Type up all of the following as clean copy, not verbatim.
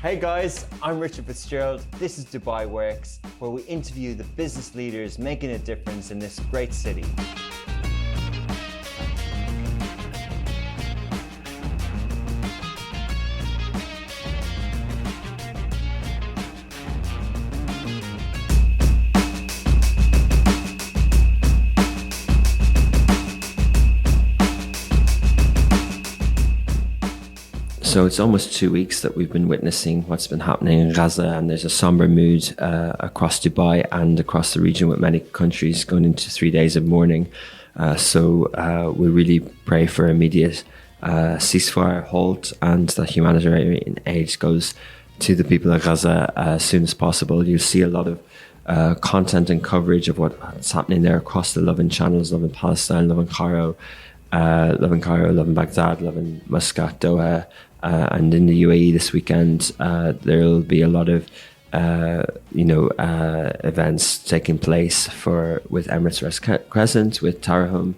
Hey guys, I'm Richard Fitzgerald. This is Dubai Works, where we interview the business leaders making a difference in this great city. So it's almost 2 weeks that we've been witnessing what's been happening in Gaza, and there's a somber mood across Dubai and across the region, with many countries going into 3 days of mourning. So we really pray for immediate ceasefire, halt, and that humanitarian aid goes to the people of Gaza as soon as possible. You'll see a lot of content and coverage of what's happening there across the Lovin channels, Lovin Palestine, Lovin Cairo, Lovin Baghdad, Lovin Muscat, Doha. And in the UAE this weekend, there'll be a lot of, events taking place with Emirates Red Crescent, with Tarahum,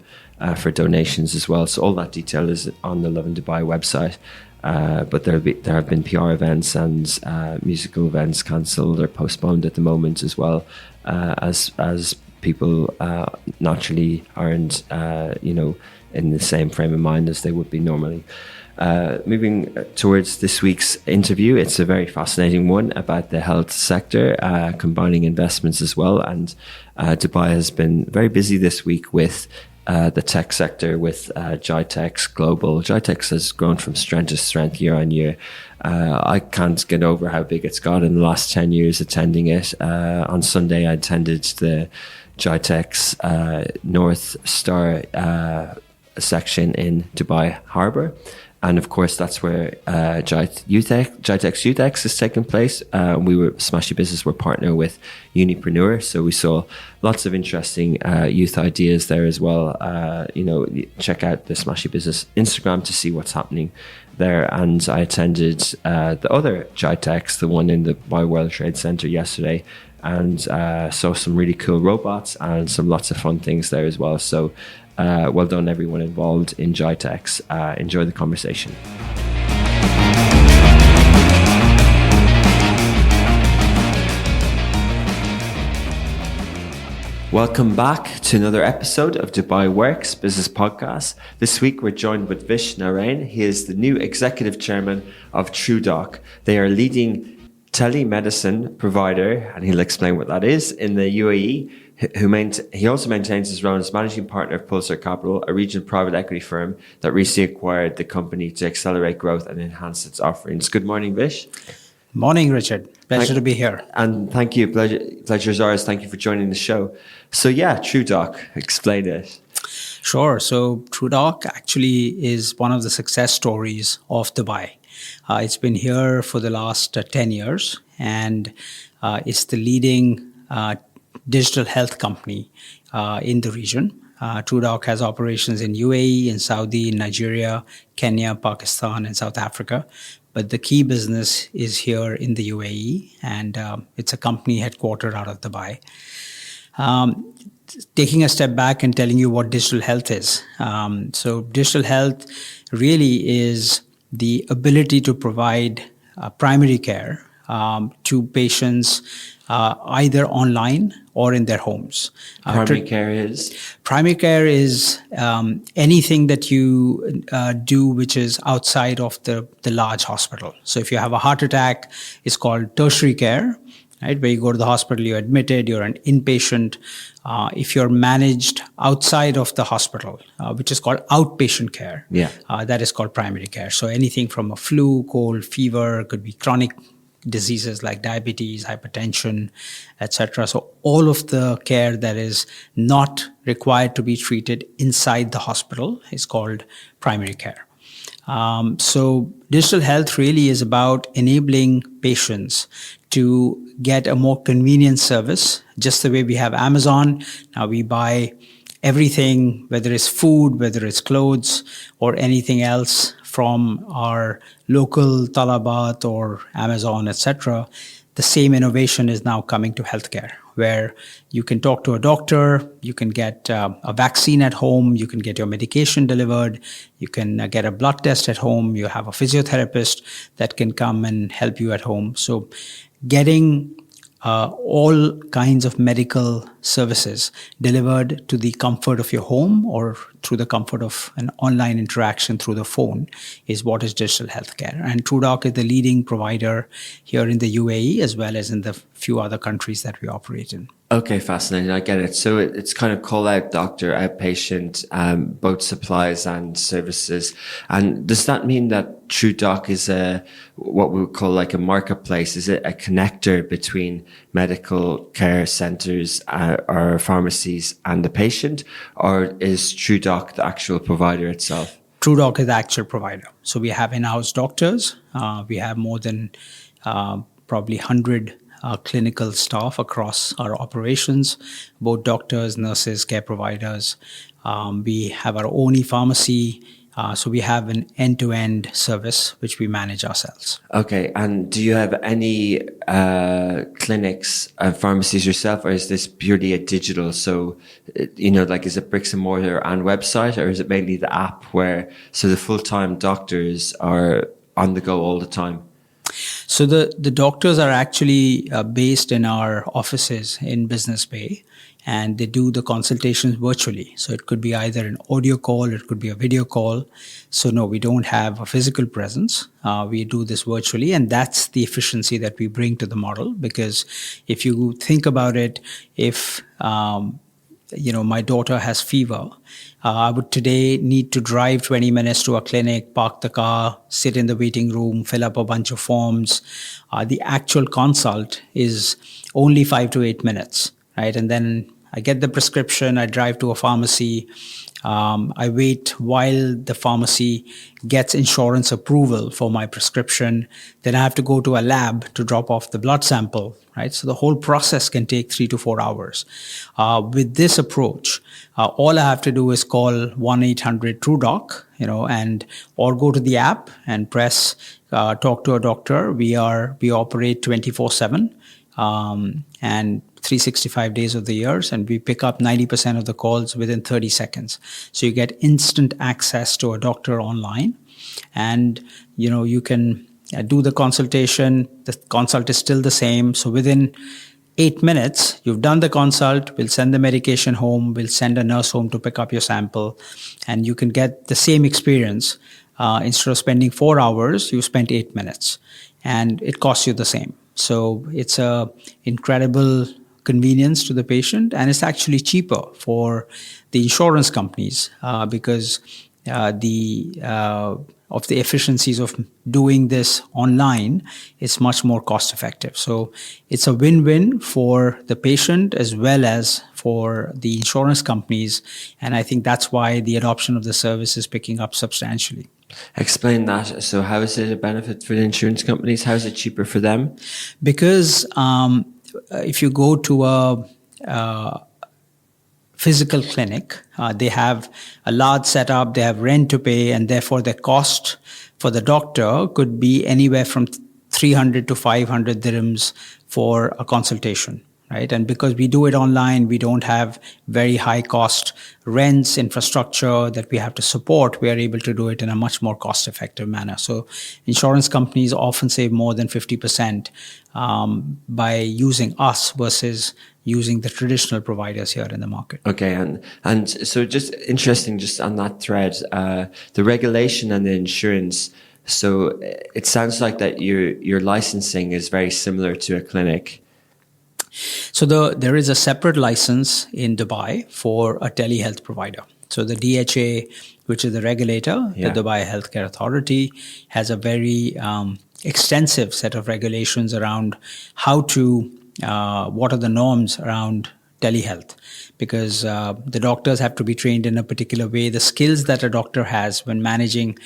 for donations as well. So all that detail is on the Lovin Dubai website. But there have been PR events and musical events cancelled or postponed at the moment as well, as people naturally aren't, in the same frame of mind as they would be normally. Moving towards this week's interview, it's a very fascinating one about the health sector, combining investments as well. And Dubai has been very busy this week with the tech sector, with GITEX Global. GITEX has grown from strength to strength year on year. I can't get over how big it's got in the last 10 years attending it. On Sunday, I attended the GITEX North Star section in Dubai Harbour. And of course, that's where GITEX UTEX is taking place. Smashy Business were partner with Unipreneur, so we saw lots of interesting youth ideas there as well. Check out the Smashy Business Instagram to see what's happening there. And I attended the other GITEX, the one in the World Trade Center yesterday, and saw some really cool robots and lots of fun things there as well. So well done everyone involved in GITEX. Enjoy the conversation. Welcome back to another episode of Dubai Works Business Podcast. This week we're joined with Vish Narain. He is the new Executive Chairman of TruDoc. They are a leading telemedicine provider, and he'll explain what that is, in the UAE. He also maintains his role as managing partner of Pulsar Capital, a regional private equity firm that recently acquired the company to accelerate growth and enhance its offerings. Good morning, Vish. Morning, Richard. Pleasure to be here. And thank you. Pleasure is ours. Thank you for joining the show. So TruDoc, explain it. Sure. So TruDoc actually is one of the success stories of Dubai. It's been here for the last 10 years, and it's the leading digital health company in the region. TruDoc has operations in UAE, in Saudi, in Nigeria, Kenya, Pakistan, and South Africa. But the key business is here in the UAE, and it's a company headquartered out of Dubai. Taking a step back and telling you what digital health is. So digital health really is the ability to provide primary care to patients either online or in their homes. Primary care is? Primary care is anything that you do which is outside of the large hospital. So if you have a heart attack, it's called tertiary care, right? Where you go to the hospital, you're admitted, you're an inpatient. If you're managed outside of the hospital, which is called outpatient care, that is called primary care. So anything from a flu, cold, fever, could be chronic diseases like diabetes, hypertension, etc. So all of the care that is not required to be treated inside the hospital is called primary care. So digital health really is about enabling patients to get a more convenient service, just the way we have Amazon. Now we buy everything, whether it's food, whether it's clothes, or anything else from our local Talabat or Amazon, etc. The same innovation is now coming to healthcare, where you can talk to a doctor, you can get a vaccine at home, you can get your medication delivered, you can get a blood test at home, you have a physiotherapist that can come and help you at home. So getting all kinds of medical services delivered to the comfort of your home or through the comfort of an online interaction through the phone is what is digital healthcare. And TruDoc is the leading provider here in the UAE as well as in the few other countries that we operate in. Okay, fascinating. I get it. So it's kind of call out doctor, outpatient, both supplies and services. And does that mean that TruDoc is what we would call like a marketplace? Is it a connector between medical care centers or pharmacies and the patient? Or is TruDoc the actual provider itself? TruDoc is the actual provider. So we have in-house doctors. We have more than probably 100 clinical staff across our operations, both doctors, nurses, care providers. We have our own e-pharmacy. So we have an end-to-end service which we manage ourselves. Okay. And do you have any clinics and pharmacies yourself, or is this purely a digital? So, like is it bricks and mortar and website, or is it mainly the app so the full-time doctors are on the go all the time? So the doctors are actually based in our offices in Business Bay, and they do the consultations virtually. So it could be either an audio call, it could be a video call. So no, we don't have a physical presence. We do this virtually, and that's the efficiency that we bring to the model. Because if you think about it, if my daughter has fever, I would today need to drive 20 minutes to a clinic, park the car, sit in the waiting room, fill up a bunch of forms. The actual consult is only 5 to 8 minutes, right? And then I get the prescription, I drive to a pharmacy, I wait while the pharmacy gets insurance approval for my prescription. Then I have to go to a lab to drop off the blood sample, right? So the whole process can take 3 to 4 hours. With this approach, all I have to do is call 1-800-TruDoc, or go to the app and press talk to a doctor. We operate 24/7 and 365 days of the year, and we pick up 90% of the calls within 30 seconds. So you get instant access to a doctor online, and you can do the consultation. The consult is still the same. So within 8 minutes, you've done the consult. We'll send the medication home. We'll send a nurse home to pick up your sample, and you can get the same experience. Instead of spending 4 hours, you spent 8 minutes, and it costs you the same. So it's a incredible convenience to the patient, and it's actually cheaper for the insurance companies because of the efficiencies of doing this online. It's much more cost effective. So it's a win-win for the patient as well as for the insurance companies, and I think that's why the adoption of the service is picking up substantially. Explain that. So how is it a benefit for the insurance companies? How is it cheaper for them? Because if you go to a physical clinic, they have a large setup, they have rent to pay, and therefore the cost for the doctor could be anywhere from 300 to 500 dirhams for a consultation, right? And because we do it online, we don't have very high cost rents, infrastructure that we have to support. We are able to do it in a much more cost effective manner. So insurance companies often save more than 50% by using us versus using the traditional providers here in the market. Okay, and so just interesting, just on that thread, the regulation and the insurance. So it sounds like that your licensing is very similar to a clinic. So there is a separate license in Dubai for a telehealth provider. So the DHA, which is the regulator, the Dubai Healthcare Authority, has a very extensive set of regulations around how to, what are the norms around telehealth, because the doctors have to be trained in a particular way. The skills that a doctor has when managing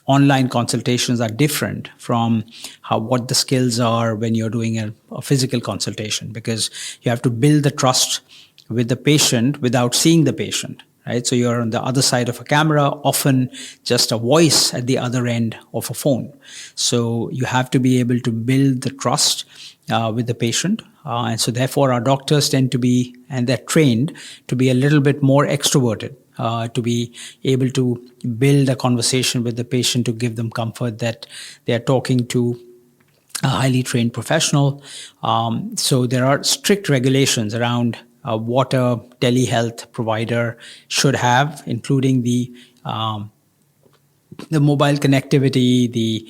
online consultations are different from what the skills are when you're doing a physical consultation, because you have to build the trust with the patient without seeing the patient, right? So you're on the other side of a camera, often just a voice at the other end of a phone. So you have to be able to build the trust with the patient. And so therefore our doctors tend to be, and they're trained to be a little bit more extroverted, to be able to build a conversation with the patient, to give them comfort that they're talking to a highly trained professional. So there are strict regulations around what a telehealth provider should have, including the mobile connectivity, the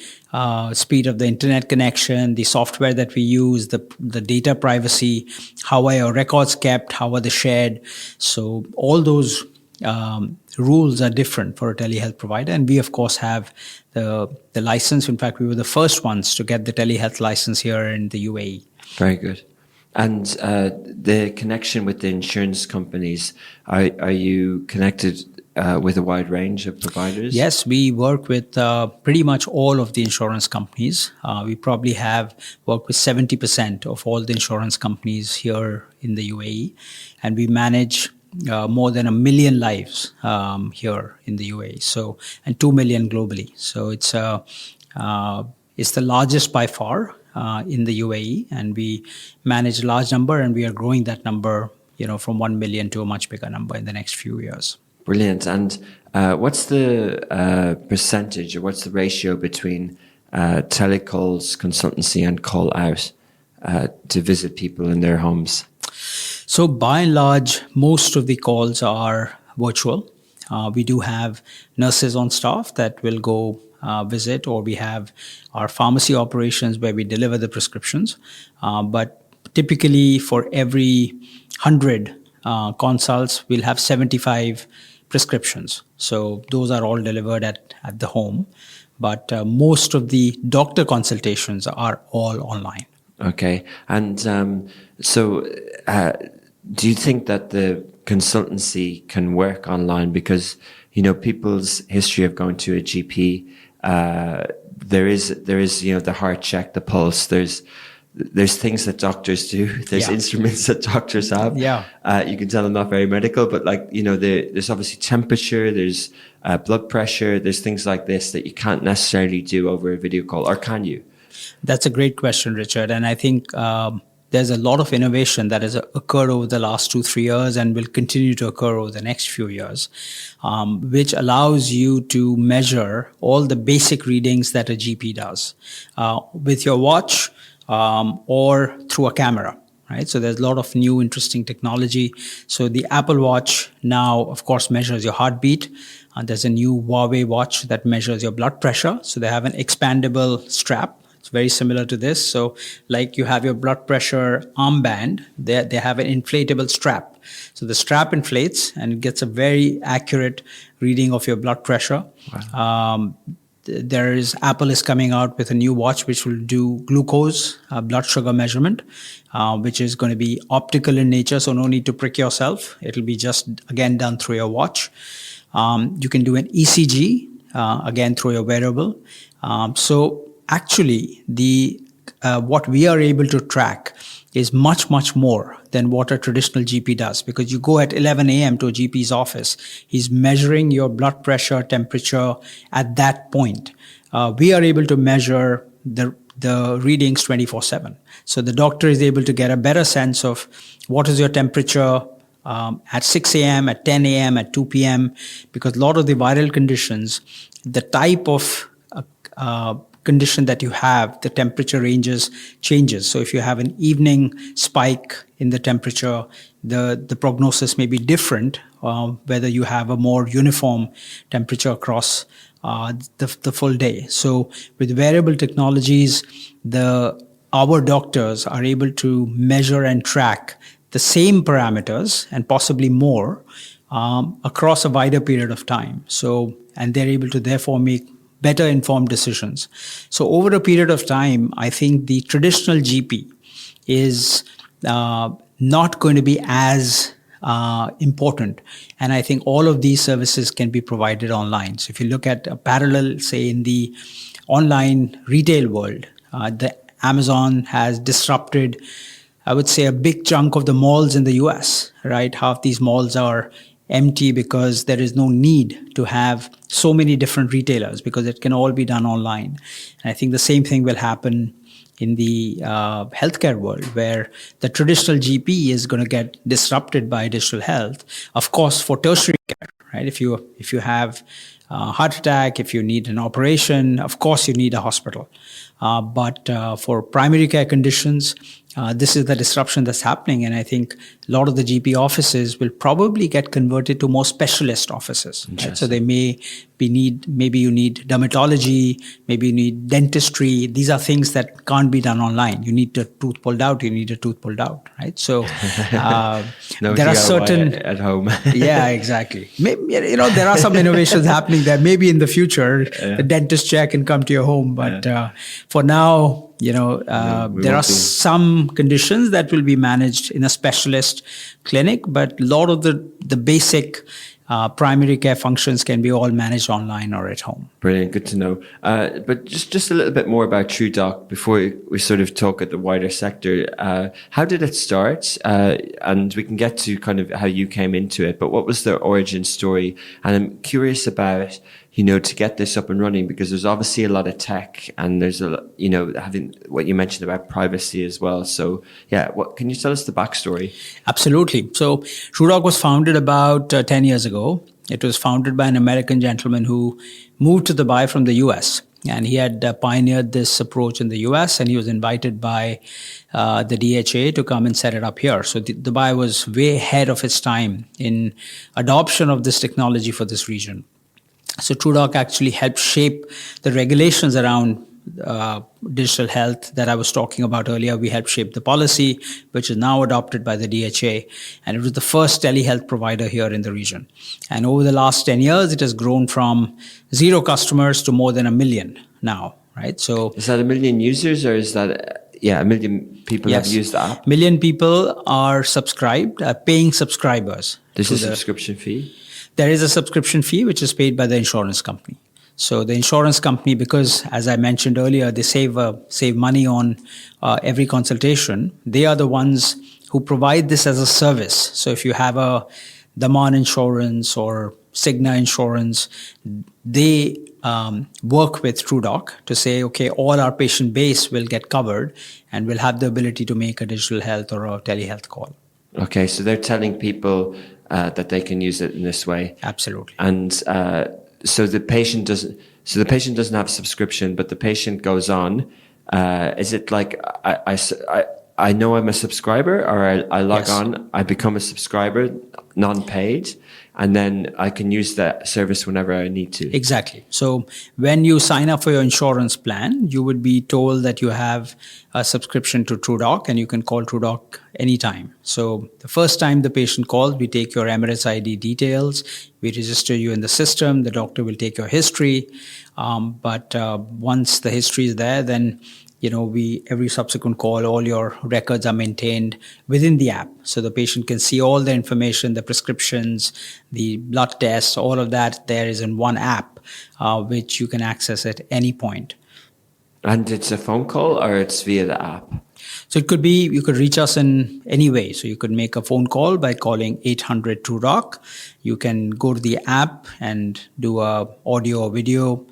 speed of the internet connection, the software that we use, the data privacy, how are your records kept, how are they shared. So all those rules are different for a telehealth provider. And we, of course, have the license. In fact, we were the first ones to get the telehealth license here in the UAE. Very good. And the connection with the insurance companies, are you connected with a wide range of providers? Yes, we work with pretty much all of the insurance companies. We probably have worked with 70% of all the insurance companies here in the UAE. And we manage more than 1 million lives here in the UAE, so, and 2 million globally. So it's the largest by far in the UAE, and we manage a large number, and we are growing that number, from 1 million to a much bigger number in the next few years. Brilliant. And what's the percentage, or what's the ratio between telecalls, consultancy, and call out to visit people in their homes? So by and large, most of the calls are virtual. We do have nurses on staff that will go visit, or we have our pharmacy operations where we deliver the prescriptions. But typically for every 100 consults, we'll have 75 prescriptions. So those are all delivered at the home. But most of the doctor consultations are all online. Okay. And do you think that the consultancy can work online? Because, people's history of going to a GP, there is, the heart check, the pulse, there's things that doctors do. There's instruments that doctors have. Yeah. You can tell them not very medical, but there's obviously temperature, there's blood pressure, there's things like this that you can't necessarily do over a video call, or can you? That's a great question, Richard. And I think there's a lot of innovation that has occurred over the last 2-3 years and will continue to occur over the next few years, which allows you to measure all the basic readings that a GP does with your watch or through a camera. Right, so there's a lot of new interesting technology. So the Apple Watch now, of course, measures your heartbeat. There's a new Huawei watch that measures your blood pressure. So they have an expandable strap. It's very similar to this. So like you have your blood pressure armband, they have an inflatable strap. So the strap inflates and it gets a very accurate reading of your blood pressure. Wow. Apple is coming out with a new watch which will do glucose, blood sugar measurement, which is going to be optical in nature, so no need to prick yourself. It'll be just, again, done through your watch. You can do an ECG, again, through your wearable. So actually, what we are able to track is much, much more than what a traditional GP does, because you go at 11 a.m. to a GP's office. He's measuring your blood pressure, temperature at that point. We are able to measure the readings 24/7. So the doctor is able to get a better sense of what is your temperature at 6 a.m., at 10 a.m., at 2 p.m., because a lot of the viral conditions, the type of condition that you have, the temperature changes. So if you have an evening spike in the temperature, the prognosis may be different, whether you have a more uniform temperature across the full day. So with wearable technologies, our doctors are able to measure and track the same parameters and possibly more across a wider period of time. And they're able to therefore make better informed decisions. So over a period of time, I think the traditional GP is not going to be as important. And I think all of these services can be provided online. So if you look at a parallel, say in the online retail world, the Amazon has disrupted, I would say, a big chunk of the malls in the US, right? Half these malls are empty because there is no need to have so many different retailers because it can all be done online. And I think the same thing will happen in the healthcare world, where the traditional GP is going to get disrupted by digital health. Of course, for tertiary care, right? If you have a heart attack, if you need an operation, of course you need a hospital. But for primary care conditions, this is the disruption that's happening. And I think a lot of the GP offices will probably get converted to more specialist offices. Right? So they maybe you need dermatology, maybe you need dentistry. These are things that can't be done online. You need a tooth pulled out, right? So no there are DIY certain at home. Yeah, exactly. Maybe, there are some innovations happening there. Maybe in the future, the dentist chair can come to your home. But for now, there are some conditions that will be managed in a specialist clinic, but a lot of the basic primary care functions can be all managed online or at home. Brilliant, good to know. But just a little bit more about TruDoc before we sort of talk at the wider sector. How did it start? And we can get to kind of how you came into it, but what was the origin story? And I'm curious about, to get this up and running, because there's obviously a lot of tech and there's having what you mentioned about privacy as well. So what can you tell us the backstory? Absolutely. So TruDoc was founded about 10 years ago. It was founded by an American gentleman who moved to Dubai from the US. And he had pioneered this approach in the US, and he was invited by the DHA to come and set it up here. So Dubai was way ahead of its time in adoption of this technology for this region. So TruDoc actually helped shape the regulations around digital health that I was talking about earlier. We helped shape the policy, which is now adopted by the DHA. And it was the first telehealth provider here in the region. And over the last 10 years, it has grown from 0 customers to more than 1 million now, right? So is that 1 million users, or is that 1 million people have used the app? 1 million people are subscribed, paying subscribers. There's a subscription fee? There is a subscription fee which is paid by the insurance company. So the insurance company, because as I mentioned earlier, they save money on every consultation. They are the ones who provide this as a service. So if you have a Daman insurance or Cigna insurance, they work with TruDoc to say, okay, all our patient base will get covered and will have the ability to make a digital health or a telehealth call. Okay, so they're telling people that they can use it in this way. Absolutely. And so the patient doesn't have a subscription, but the patient goes on. Is it like I know I'm a subscriber, or I log on, I become a subscriber, non-paid, and then I can use that service whenever I need to? Exactly. So when you sign up for your insurance plan, you would be told that you have a subscription to TruDoc, and you can call TruDoc anytime. So the first time the patient calls, we take your Emirates ID details, we register you in the system, the doctor will take your history. But once the history is there, then every subsequent call, all your records are maintained within the app. So the patient can see all the information, the prescriptions, the blood tests, all of that there is in one app, which you can access at any point. And it's a phone call, or it's via the app? So it could be, you could reach us in any way. So you could make a phone call by calling 800 TruDoc. You can go to the app and do a audio or video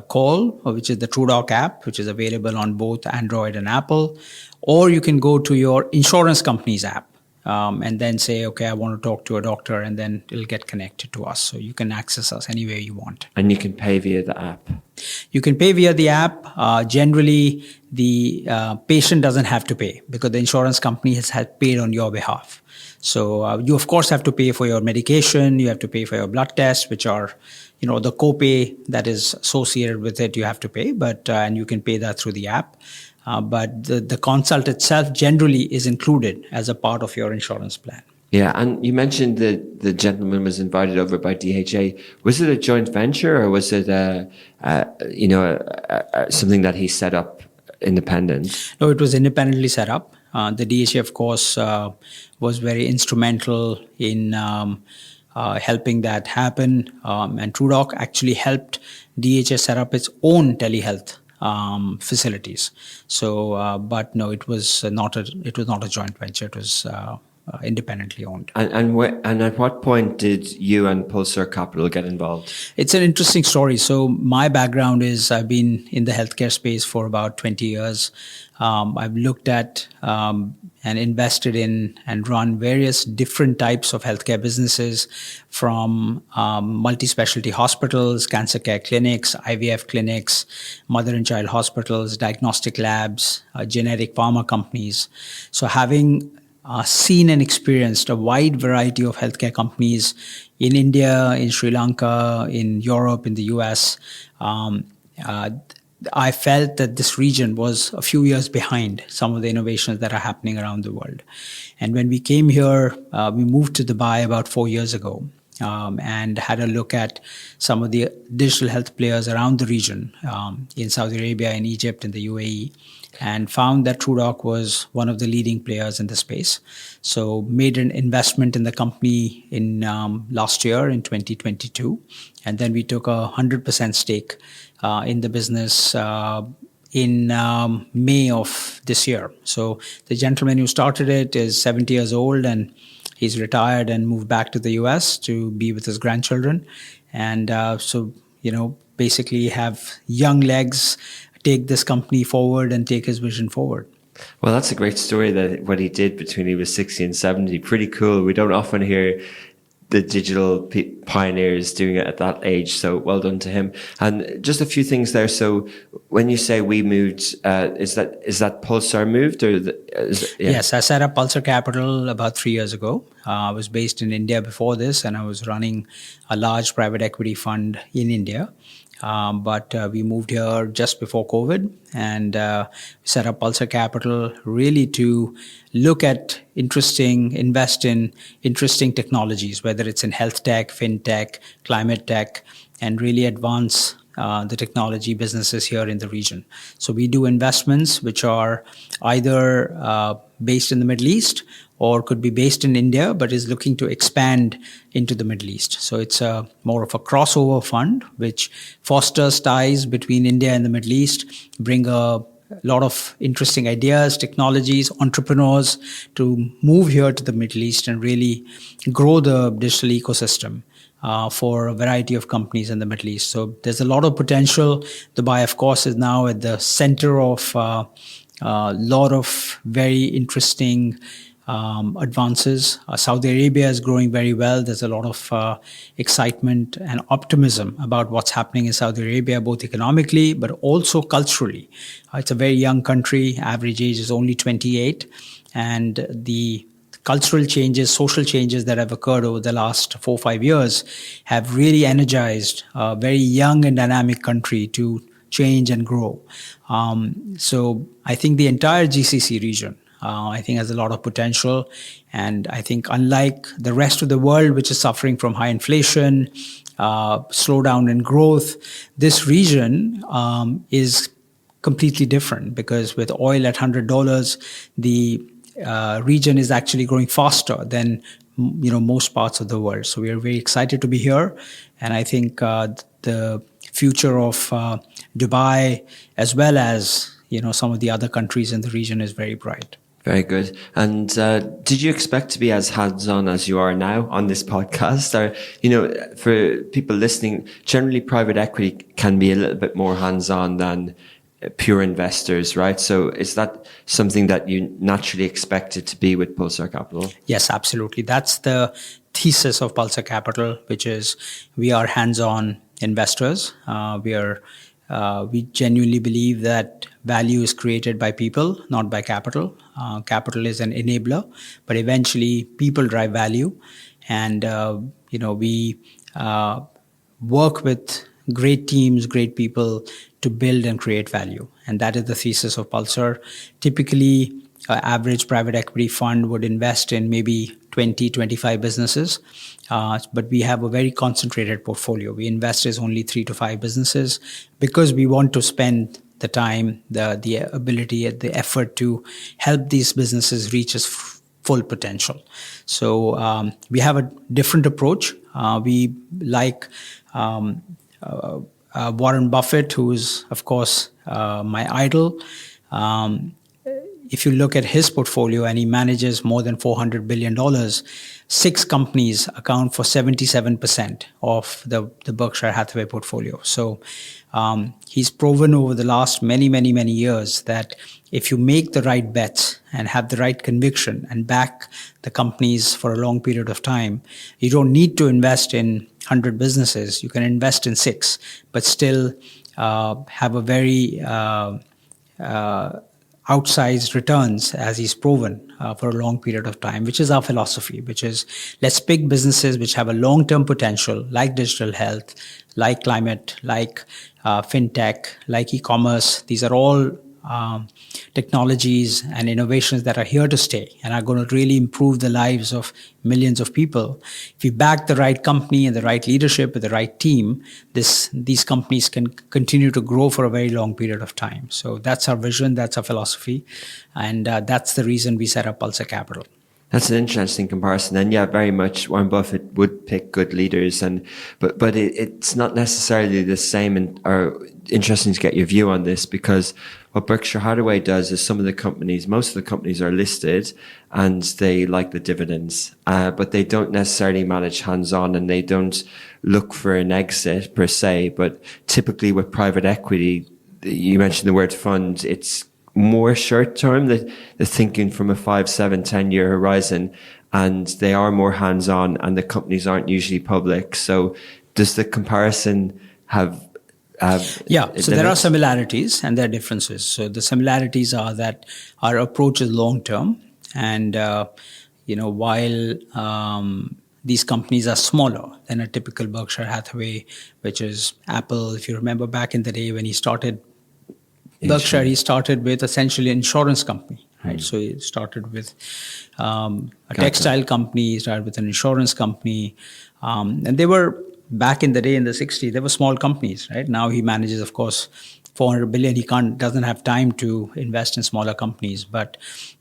call, which is the TruDoc app, which is available on both Android and Apple. Or you can go to your insurance company's app and then say, okay, I want to talk to a doctor, and then it'll get connected to us. So you can access us anywhere you want. And you can pay via the app? You can pay via the app. Generally, the patient doesn't have to pay because the insurance company has had paid on your behalf. So you, of course, have to pay for your medication. You have to pay for your blood tests, which are, the copay that is associated with it, you have to pay. But and you can pay that through the app. But the consult itself generally is included as a part of your insurance plan. Yeah, and you mentioned that the gentleman was invited over by DHA. Was it a joint venture, or was it something that he set up independent? No, it was independently set up. The DHA, of course, was very instrumental in helping that happen. And TruDoc actually helped DHA set up its own telehealth facilities. So, but no, it was not a joint venture. It was independently owned. And at what point did you and Pulsar Capital get involved? It's an interesting story. So my background is I've been in the healthcare space for about 20 years. I've looked at and invested in and run various different types of healthcare businesses, from multi-specialty hospitals, cancer care clinics, IVF clinics, mother and child hospitals, diagnostic labs, generic pharma companies. So having seen and experienced a wide variety of healthcare companies in India, in Sri Lanka, in Europe, in the US, I felt that this region was a few years behind some of the innovations that are happening around the world. And when we came here, we moved to Dubai about 4 years ago. And had a look at some of the digital health players around the region, in Saudi Arabia, in Egypt, in the UAE, and found that TruDoc was one of the leading players in the space. So made an investment in the company in last year in 2022, and then we took 100% stake in the business in May of this year. So the gentleman who started it is 70 years old, and he's retired and moved back to the US to be with his grandchildren. And basically have young legs, take this company forward and take his vision forward. Well, that's a great story, that what he did between he was 60 and 70. Pretty cool. We don't often hear the digital pioneers doing it at that age. So well done to him. And just a few things there. So when you say we moved, is that Pulsar moved? Yes, I set up Pulsar Capital about 3 years ago. I was based in India before this, and I was running a large private equity fund in India. But we moved here just before COVID, and set up Pulsar Capital really to look at invest in interesting technologies, whether it's in health tech, fintech, climate tech, and really advance the technology businesses here in the region. So we do investments which are either based in the Middle East or could be based in India, but is looking to expand into the Middle East. So it's more of a crossover fund, which fosters ties between India and the Middle East, bring a lot of interesting ideas, technologies, entrepreneurs to move here to the Middle East and really grow the digital ecosystem for a variety of companies in the Middle East. So there's a lot of potential. Dubai, of course, is now at the center of a lot of very interesting advances. Saudi Arabia is growing very well. There's a lot of excitement and optimism about what's happening in Saudi Arabia, both economically but also culturally. It's a very young country. Average age is only 28. And the cultural changes, social changes that have occurred over the last 4 or 5 years have really energized a very young and dynamic country to change and grow. So I think the entire GCC region, I think, has a lot of potential. And I think unlike the rest of the world, which is suffering from high inflation, slowdown in growth, this region is completely different, because with oil at $100, the region is actually growing faster than most parts of the world. So we are very excited to be here. And I think the future of Dubai, as well as some of the other countries in the region, is very bright. Very good. And did you expect to be as hands-on as you are now on this podcast? Or, for people listening, generally private equity can be a little bit more hands-on than pure investors, right? So is that something that you naturally expected to be with Pulsar Capital? Yes, absolutely. That's the thesis of Pulsar Capital, which is we are hands-on investors. We genuinely believe that value is created by people, not by capital. Capital is an enabler, but eventually people drive value. And, we work with great teams, great people to build and create value. And that is the thesis of Pulsar. Typically, an average private equity fund would invest in maybe 20, 25 businesses. But we have a very concentrated portfolio. We invest in only 3 to 5 businesses because we want to spend the time, the ability, the effort to help these businesses reach its full potential. So we have a different approach. We like Warren Buffett, who is, of course, my idol. if you look at his portfolio, and he manages more than $400 billion, 6 companies account for 77% of the Berkshire Hathaway portfolio. So he's proven over the last many, many, many years that if you make the right bets and have the right conviction and back the companies for a long period of time, you don't need to invest in 100 businesses. You can invest in 6, but still have a very outsized returns, as he's proven for a long period of time, which is our philosophy, which is let's pick businesses which have a long-term potential, like digital health, like climate, like fintech, like e-commerce. These are all technologies and innovations that are here to stay and are going to really improve the lives of millions of people. If you back the right company and the right leadership with the right team, these companies can continue to grow for a very long period of time. So that's our vision, that's our philosophy, and that's the reason we set up Pulsar Capital. That's an interesting comparison. And yeah, very much Warren Buffett would pick good leaders, but it's not necessarily the same, or interesting to get your view on this, because what Berkshire Hathaway does is most of the companies are listed and they like the dividends, but they don't necessarily manage hands-on, and they don't look for an exit per se. But typically with private equity, you mentioned the word fund, it's more short-term, they're thinking from a 5, 7, 10-year horizon, and they are more hands-on, and the companies aren't usually public. So does the comparison have so there are similarities and there are differences. So the similarities are that our approach is long-term, and while these companies are smaller than a typical Berkshire Hathaway, which is Apple. If you remember back in the day when he started Berkshire, he started with essentially an insurance company, right? So he started with a textile company, he started with an insurance company, and they were, back in the day in the 60s, they were small companies, right? Now he manages, of course, $400 billion. He doesn't have time to invest in smaller companies, but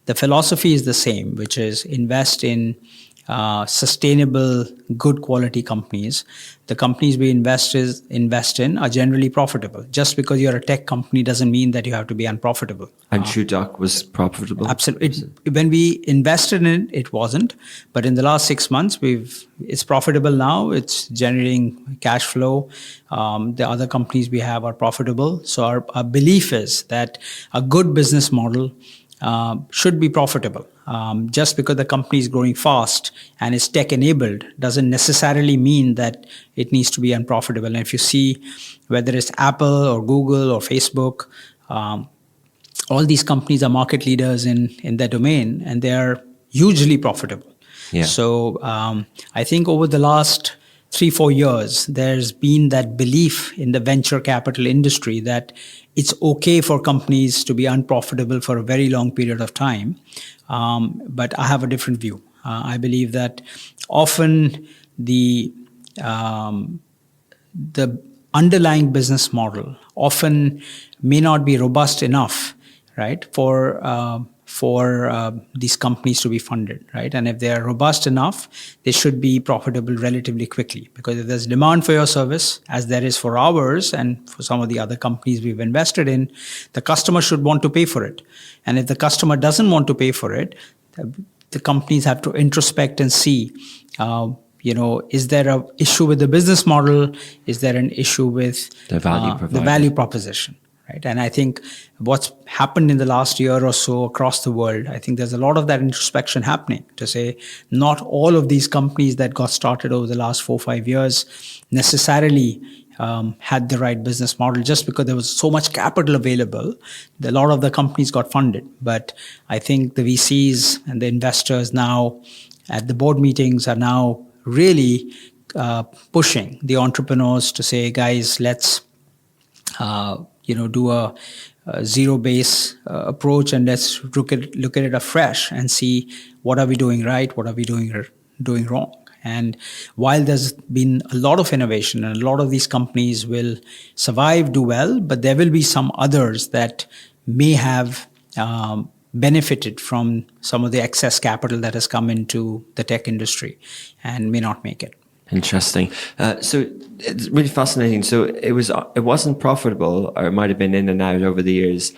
the philosophy is the same, which is invest in sustainable, good quality companies. The companies we invest in are generally profitable. Just because you're a tech company doesn't mean that you have to be unprofitable. And TruDoc was profitable? Absolutely. When we invested in it, it wasn't. But in the last 6 months, it's profitable now. It's generating cash flow. The other companies we have are profitable. So our belief is that a good business model should be profitable. Just because the company is growing fast and is tech-enabled doesn't necessarily mean that it needs to be unprofitable. And if you see whether it's Apple or Google or Facebook, all these companies are market leaders in their domain, and they are hugely profitable. Yeah. So I think over the last 3-4 years, there's been that belief in the venture capital industry that it's okay for companies to be unprofitable for a very long period of time. But I have a different view. I believe that often the underlying business model often may not be robust enough, right, for these companies to be funded, right? And if they are robust enough, they should be profitable relatively quickly, because if there's demand for your service, as there is for ours and for some of the other companies we've invested in, the customer should want to pay for it. And if the customer doesn't want to pay for it, the companies have to introspect and see, is there an issue with the business model? Is there an issue with the value proposition? Right. And I think what's happened in the last year or so across the world, I think there's a lot of that introspection happening to say not all of these companies that got started over the last 4-5 years necessarily had the right business model. Just because there was so much capital available, a lot of the companies got funded. But I think the VCs and the investors now at the board meetings are now really pushing the entrepreneurs to say, guys, let's do a zero-base approach, and let's look at it afresh and see what are we doing right, what are we doing wrong. And while there's been a lot of innovation and a lot of these companies will survive, do well, but there will be some others that may have benefited from some of the excess capital that has come into the tech industry and may not make it. Interesting. So it's really fascinating. So it wasn't profitable, or it might have been in and out over the years.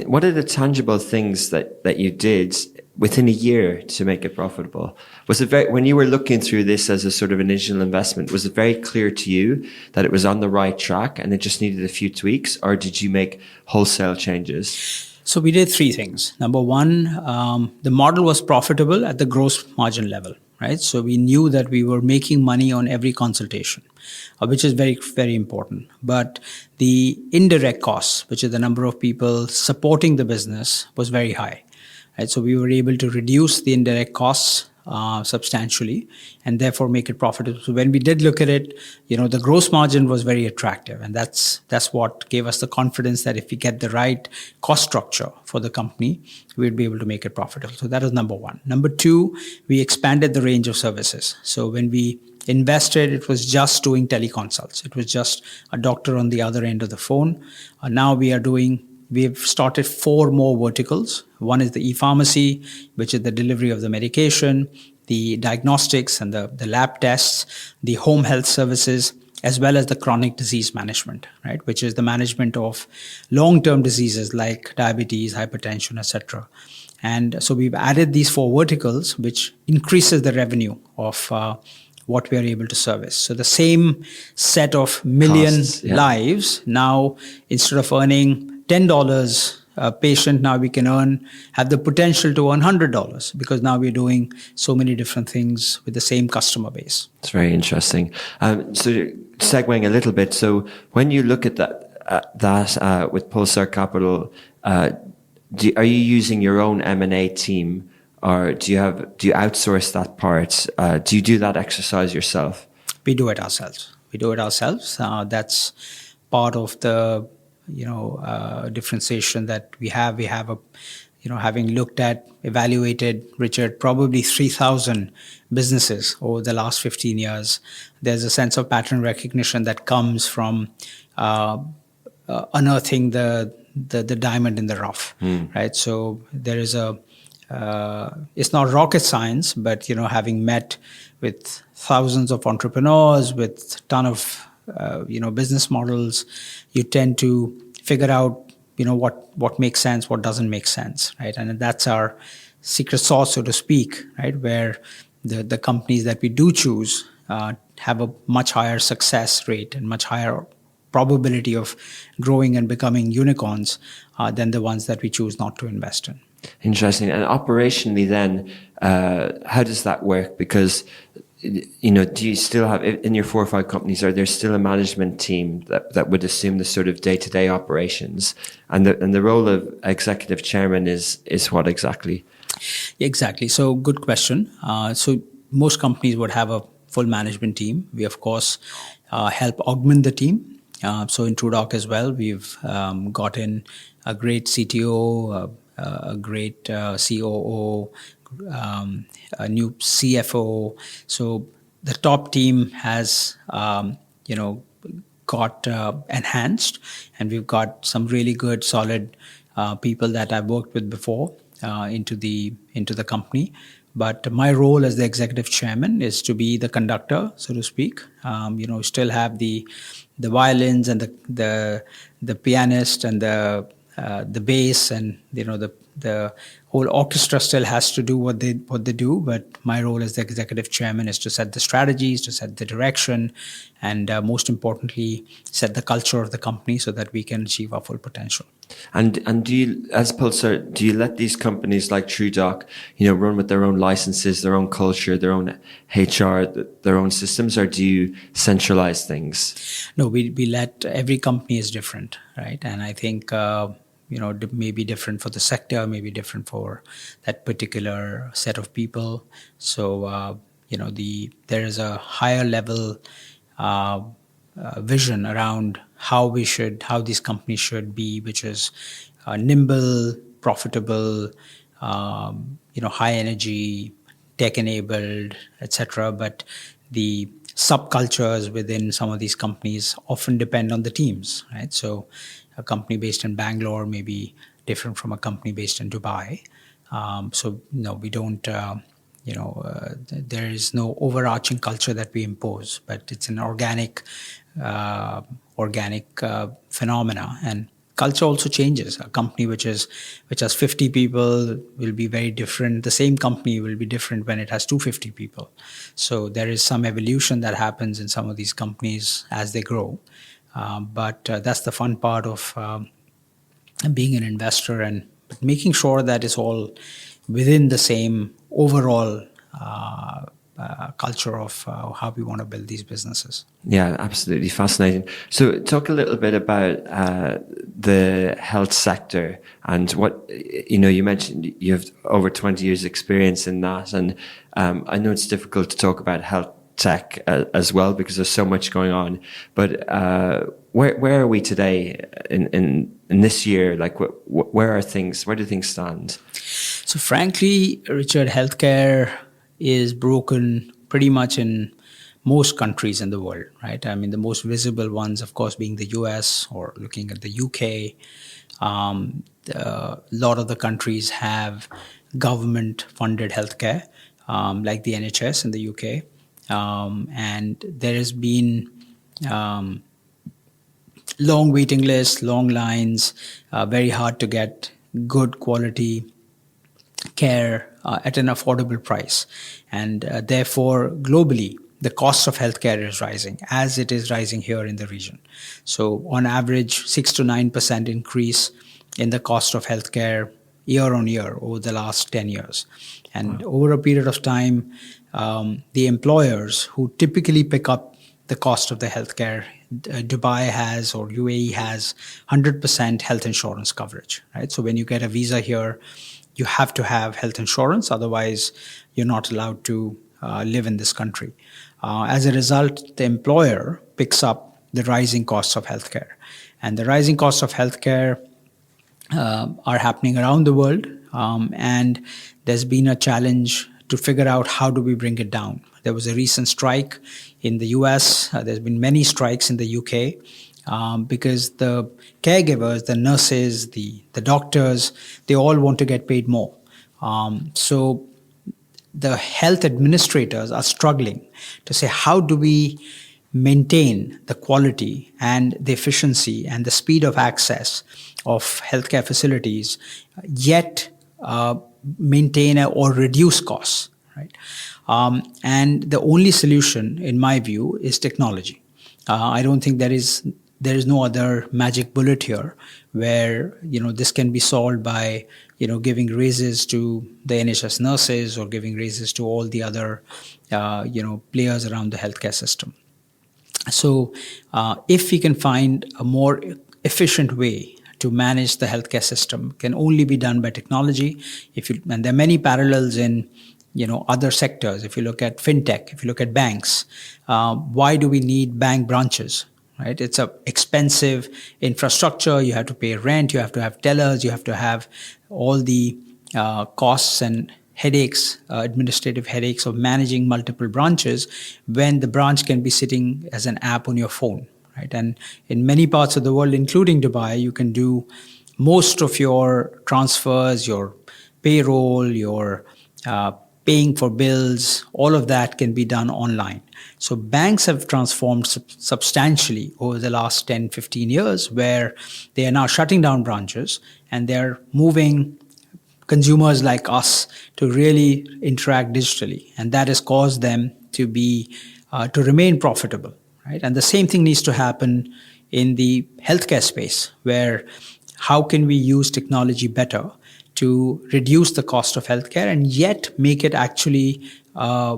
What are the tangible things that you did within a year to make it profitable? Was it when you were looking through this as a sort of initial investment, was it very clear to you that it was on the right track and it just needed a few tweaks, or did you make wholesale changes? So we did three things. Number one, the model was profitable at the gross margin level, right? So we knew that we were making money on every consultation, which is very, very important. But the indirect costs, which is the number of people supporting the business, was very high, right? So we were able to reduce the indirect costs substantially and therefore make it profitable. So when we did look at it, the gross margin was very attractive, and that's what gave us the confidence that if we get the right cost structure for the company, we'd be able to make it profitable. So that was number one. Number two, we expanded the range of services. So when we invested, it was just doing teleconsults. It was just a doctor on the other end of the phone. Now we've started 4 more verticals. One is the e-pharmacy, which is the delivery of the medication, the diagnostics and the lab tests, the home health services, as well as the chronic disease management, right, which is the management of long-term diseases like diabetes, hypertension, etc. And so we've added these 4 verticals, which increases the revenue of what we are able to service. So the same set of million lives, now instead of earning $10 a patient, now we can have the potential to earn $100 because now we're doing so many different things with the same customer base. It's very interesting. So segueing a little bit, so when you look at that with Pulsar Capital, are you using your own M&A team, or do you outsource that part? Do you do that exercise yourself? We do it ourselves. That's part of the differentiation that we have. We have having evaluated, Richard, probably 3,000 businesses over the last 15 years. There's a sense of pattern recognition that comes from unearthing the diamond in the rough, right? So there is it's not rocket science, but having met with thousands of entrepreneurs with ton of business models, you tend to figure out what makes sense, what doesn't make sense, right? And that's our secret sauce, so to speak, right? Where the companies that we do choose have a much higher success rate and much higher probability of growing and becoming unicorns than the ones that we choose not to invest in. Interesting. And operationally then, how does that work? Because, do you still have, in your 4 or 5 companies, are there still a management team that would assume the sort of day-to-day operations? And the role of executive chairman is what exactly? Exactly. So good question. So most companies would have a full management team. We, of course, help augment the team. So in TruDoc as well, we've got in a great CTO, a great COO, a new CFO. So the top team has, got enhanced, and we've got some really good, solid people that I've worked with before into the company. But my role as the executive chairman is to be the conductor, so to speak. Still have the violins and the pianist and the bass, and the whole orchestra still has to do what they do. But my role as the executive chairman is to set the strategies, to set the direction, and most importantly, set the culture of the company so that we can achieve our full potential. And do you, as Pulsar, do you let these companies like TruDoc, run with their own licenses, their own culture, their own HR, their own systems, or do you centralize things? No, we let every company is different, right? And I think may be different for the sector, may be different for that particular set of people. So there is a higher level vision around how these companies should be, which is nimble, profitable, high energy, tech enabled, etc. But the subcultures within some of these companies often depend on the teams, right? So a company based in Bangalore may be different from a company based in Dubai. We don't, there is no overarching culture that we impose, but it's an organic phenomena. And culture also changes. A company which has 50 people will be very different. The same company will be different when it has 250 people. So there is some evolution that happens in some of these companies as they grow. But that's the fun part of being an investor, and making sure that it's all within the same overall culture of how we want to build these businesses. Yeah, absolutely fascinating. So talk a little bit about the health sector and what, you mentioned you have over 20 years experience in that. And I know it's difficult to talk about health tech as well because there's so much going on. But where are we today in this year? Like where do things stand? So frankly, Richard, healthcare is broken pretty much in most countries in the world, right? I mean, the most visible ones, of course, being the US or looking at the UK. A lot of the countries have government-funded healthcare, like the NHS in the UK. And there has been long waiting lists, long lines, very hard to get good quality care at an affordable price. And therefore, globally, the cost of healthcare is rising, as it is rising here in the region. So on average, 6 to 9% increase in the cost of healthcare year on year over the last 10 years. And over a period of time, the employers who typically pick up the cost of the healthcare, Dubai has, or UAE has 100% health insurance coverage, right? So when you get a visa here, you have to have health insurance. Otherwise, you're not allowed to live in this country. As a result, the employer picks up the rising costs of healthcare. And the rising costs of healthcare are happening around the world. And there's been a challenge to figure out how do we bring it down. There was a recent strike in the US. There's been many strikes in the UK. Because the caregivers, the nurses, the doctors, they all want to get paid more. So the health administrators are struggling to say, how do we maintain the quality and the efficiency and the speed of access of healthcare facilities, yet maintain or reduce costs, right? And the only solution, in my view, is technology. I don't think there is no other magic bullet here where, this can be solved by, giving raises to the NHS nurses or giving raises to all the other, players around the healthcare system. So if we can find a more efficient way to manage the healthcare system, can only be done by technology. And there are many parallels in other sectors. If you look at fintech, if you look at banks, why do we need bank branches? Right? It's a expensive infrastructure. You have to pay rent. You have to have tellers. You have to have all the costs and headaches, administrative headaches of managing multiple branches, when the branch can be sitting as an app on your phone. Right? And in many parts of the world, including Dubai, you can do most of your transfers, your payroll, your paying for bills, all of that can be done online. So banks have transformed substantially over the last 10, 15 years, where they are now shutting down branches and they're moving consumers like us to really interact digitally. And that has caused them to remain profitable, right? And the same thing needs to happen in the healthcare space, where how can we use technology better to reduce the cost of healthcare and yet make it actually a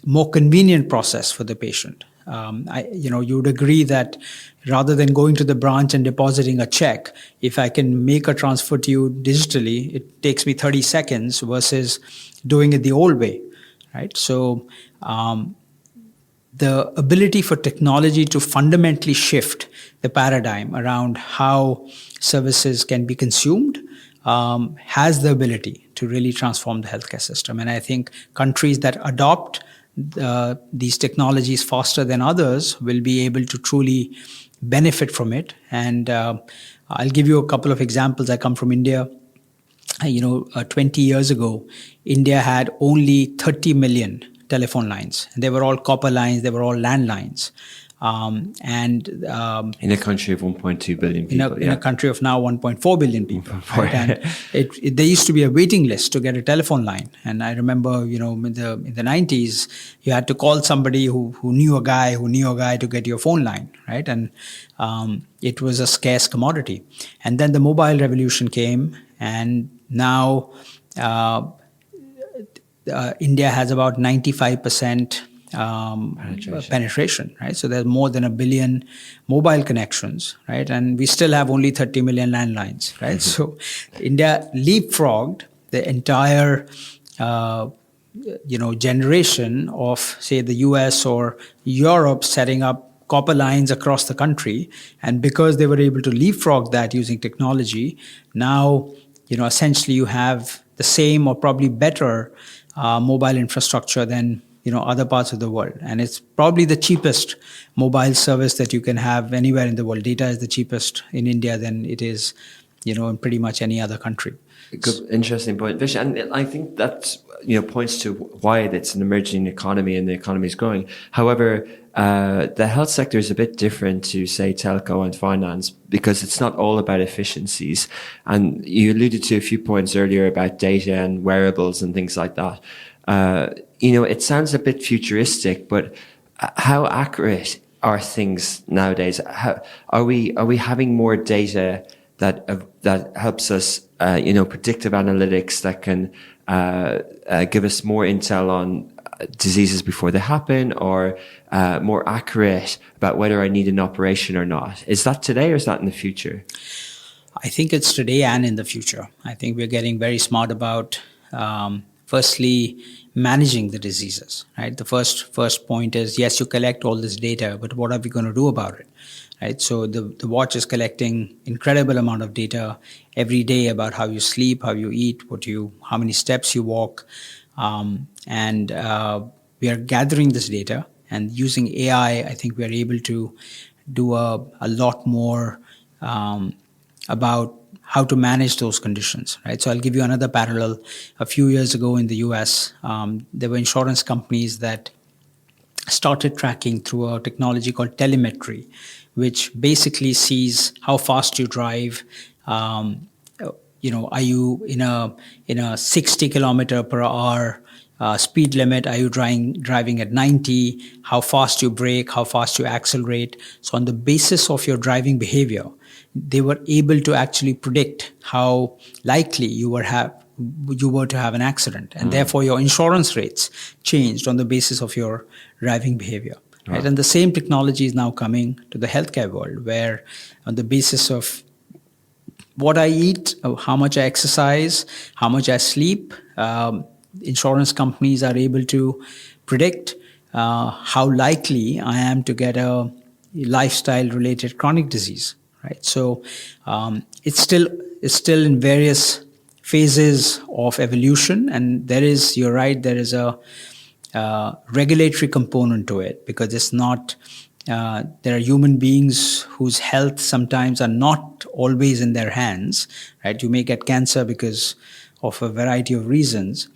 more convenient process for the patient. You would agree that rather than going to the branch and depositing a check, if I can make a transfer to you digitally, it takes me 30 seconds versus doing it the old way, right? So the ability for technology to fundamentally shift the paradigm around how services can be consumed has the ability to really transform the healthcare system. And I think countries that adopt these technologies faster than others will be able to truly benefit from it. And I'll give you a couple of examples. I come from India. 20 years ago, India had only 30 million telephone lines. And they were all copper lines. They were all landlines. In a country of 1.2 billion people, in a country of now 1.4 billion people. Right? And there used to be a waiting list to get a telephone line. And I remember, in the 90s, you had to call somebody who knew a guy to get your phone line, right? And it was a scarce commodity. And then the mobile revolution came, and now India has about 95% penetration, right? So there's more than 1 billion mobile connections, right? And we still have only 30 million landlines, right? So India leapfrogged the entire, generation of, say, the US or Europe setting up copper lines across the country. And because they were able to leapfrog that using technology, now, essentially you have the same or probably better mobile infrastructure than other parts of the world. And it's probably the cheapest mobile service that you can have anywhere in the world. Data is the cheapest in India than it is, in pretty much any other country. Good, interesting point, Vish. And I think that points to why it's an emerging economy and the economy is growing. However, the health sector is a bit different to, say, telco and finance, because it's not all about efficiencies. And you alluded to a few points earlier about data and wearables and things like that. It sounds a bit futuristic, but how accurate are things nowadays? Are we having more data that helps us, predictive analytics that can give us more intel on diseases before they happen, or more accurate about whether I need an operation or not? Is that today, or is that in the future? I think it's today and in the future. I think we're getting very smart about, firstly, managing the diseases, right? The first point is, yes, you collect all this data, but what are we going to do about it, right? So the watch is collecting incredible amount of data every day about how you sleep, how you eat, how many steps you walk, and we are gathering this data, and using AI, I think we are able to do a lot more about how to manage those conditions, right? So I'll give you another parallel. A few years ago in the US, there were insurance companies that started tracking through a technology called telemetry, which basically sees how fast you drive. Are you in a 60 kilometer per hour speed limit? Are you driving at 90? How fast you brake? How fast you accelerate? So on the basis of your driving behavior, they were able to actually predict how likely you were to have an accident, and therefore your insurance rates changed on the basis of your driving behavior. Right? And the same technology is now coming to the healthcare world, where on the basis of what I eat, how much I exercise, how much I sleep, insurance companies are able to predict how likely I am to get a lifestyle-related chronic disease. Right, so it's still in various phases of evolution, and you're right, there is a regulatory component to it, because it's not. There are human beings whose health sometimes are not always in their hands. Right, you may get cancer because of a variety of reasons,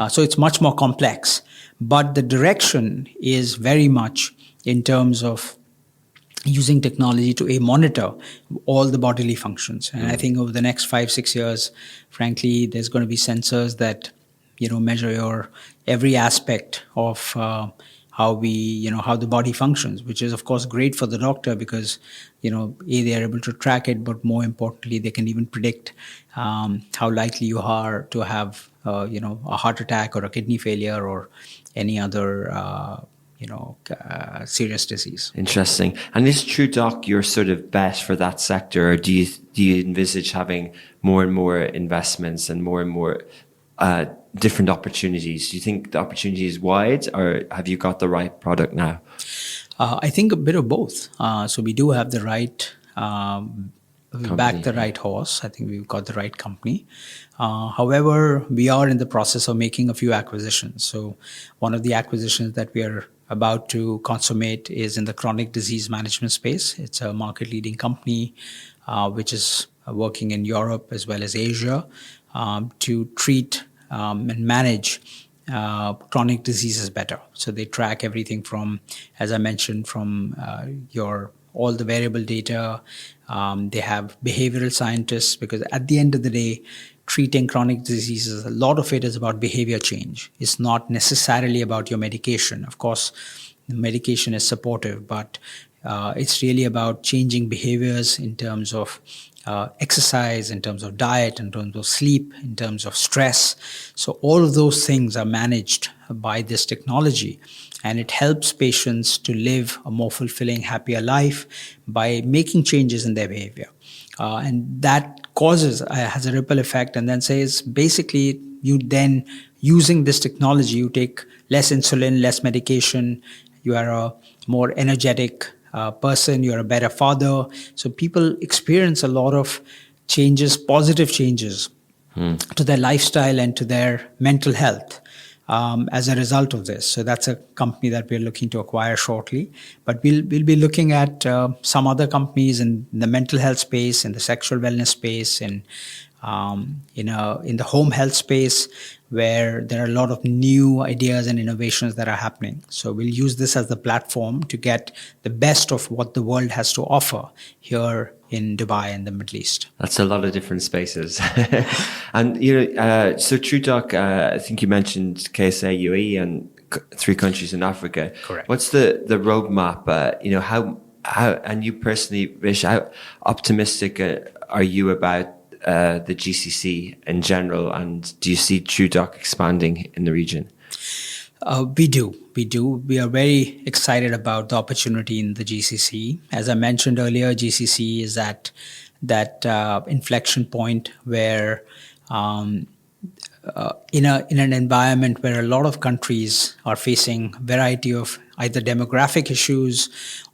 so it's much more complex. But the direction is very much in terms of using technology to monitor all the bodily functions. And I think over the next 5-6 years, frankly, there's going to be sensors that, measure your every aspect of how the body functions, which is of course great for the doctor, because, they are able to track it, but more importantly, they can even predict how likely you are to have, a heart attack or a kidney failure or any other serious disease. Interesting. And is TruDoc your sort of bet for that sector, or do you envisage having more and more investments and more different opportunities? Do you think the opportunity is wide, or have you got the right product now? I think a bit of both. So we do have the right. We backed the right horse. I think we've got the right company. However, we are in the process of making a few acquisitions. So one of the acquisitions that we are about to consummate is in the chronic disease management space. It's a market-leading company which is working in Europe as well as Asia to treat and manage chronic diseases better. So they track everything from, as I mentioned, from your all the variable data. They have behavioral scientists, because at the end of the day, treating chronic diseases, a lot of it is about behavior change. It's not necessarily about your medication. Of course, the medication is supportive, but it's really about changing behaviors in terms of exercise, in terms of diet, in terms of sleep, in terms of stress. So all of those things are managed by this technology, and it helps patients to live a more fulfilling, happier life by making changes in their behavior. And that has a ripple effect, and then says basically you then, using this technology, you take less insulin, less medication, you are a more energetic person, you're a better father. So people experience a lot of changes, positive changes to their lifestyle and to their mental health as a result of this. So that's a company that we're looking to acquire shortly. But we'll be looking at some other companies in the mental health space, in the sexual wellness space, in the home health space, where there are a lot of new ideas and innovations that are happening. So we'll use this as the platform to get the best of what the world has to offer here in Dubai and the Middle East. That's a lot of different spaces. And, so TruDoc, I think you mentioned KSA, UAE, and 3 countries in Africa. Correct. What's the roadmap? How, and you personally, Vish, how optimistic are you about the GCC in general, and do you see TruDoc expanding in the region? We do. We are very excited about the opportunity in the GCC. As I mentioned earlier, GCC is at that inflection point where in an environment where a lot of countries are facing a variety of either demographic issues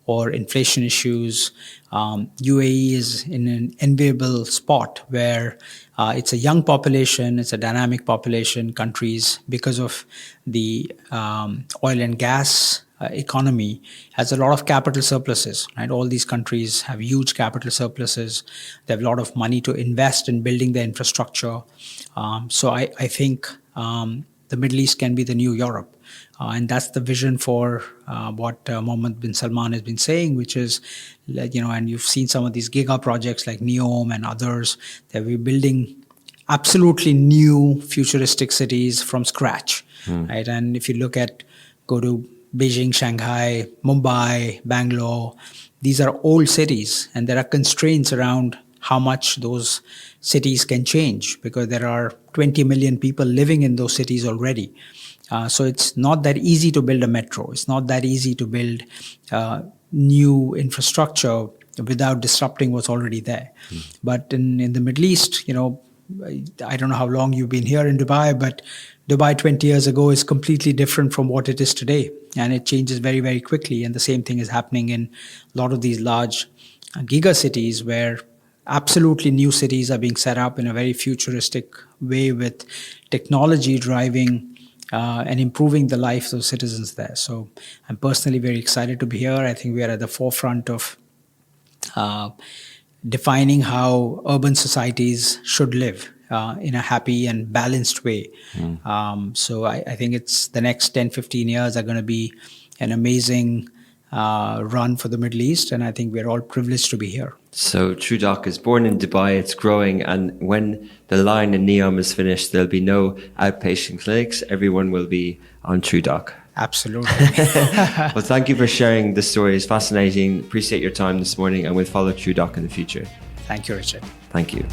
or inflation issues, UAE is in an enviable spot where it's a young population, it's a dynamic population. Countries, because of the oil and gas economy, has a lot of capital surpluses. Right? All these countries have huge capital surpluses. They have a lot of money to invest in building their infrastructure. So I think the Middle East can be the new Europe. And that's the vision for what Mohammed bin Salman has been saying, which is, and you've seen some of these giga projects like NEOM and others, that we're building absolutely new futuristic cities from scratch, right? And if you go to Beijing, Shanghai, Mumbai, Bangalore, these are old cities, and there are constraints around how much those cities can change, because there are 20 million people living in those cities already. So it's not that easy to build a metro. It's not that easy to build new infrastructure without disrupting what's already there. But in the Middle East, I don't know how long you've been here in Dubai, but Dubai 20 years ago is completely different from what it is today. And it changes very, very quickly. And the same thing is happening in a lot of these large giga cities, where absolutely new cities are being set up in a very futuristic way, with technology driving and improving the life of citizens there. So I'm personally very excited to be here. I think we are at the forefront of defining how urban societies should live in a happy and balanced way. So I think it's the next 10, 15 years are going to be an amazing run for the Middle East, and I think we're all privileged to be here. So TruDoc is born in Dubai, it's growing, and when the line in NEOM is finished, there'll be no outpatient clinics. Everyone will be on TruDoc. Absolutely. Well, thank you for sharing the story. It's fascinating. Appreciate your time this morning, and we'll follow TruDoc in the future. Thank you, Richard. Thank you.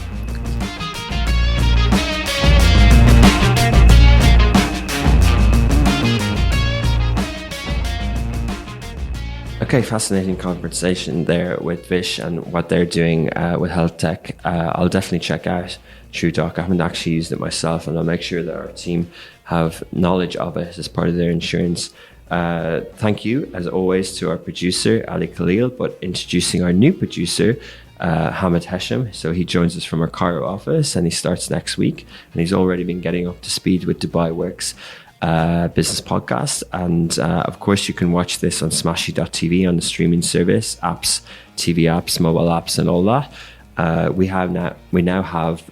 Okay, fascinating conversation there with Vish and what they're doing with health tech. I'll definitely check out TruDoc. I haven't actually used it myself, and I'll make sure that our team have knowledge of it as part of their insurance. Thank you, as always, to our producer, Ali Khalil, but introducing our new producer, Hamid Hesham. So he joins us from our Cairo office, and he starts next week. And he's already been getting up to speed with Dubai Works business podcast. And of course, you can watch this on smashy.tv on the streaming service, apps, TV apps, mobile apps, and all that. We now have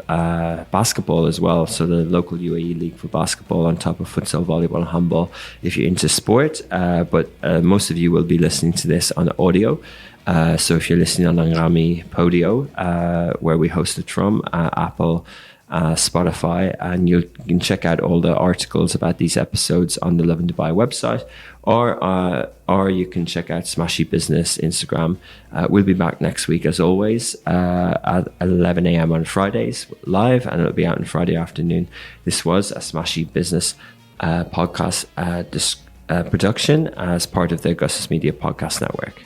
basketball as well. So the local UAE league for basketball on top of futsal, volleyball, and handball. If you're into sport, but most of you will be listening to this on audio. So if you're listening on Angrami Podio, where we host it from, Apple, Spotify, and you can check out all the articles about these episodes on the Lovin Dubai website, or you can check out Smashy Business Instagram. We'll be back next week as always at 11 a.m. on Fridays live, and it'll be out on Friday afternoon. This was a Smashy Business podcast production as part of the Augustus Media Podcast Network.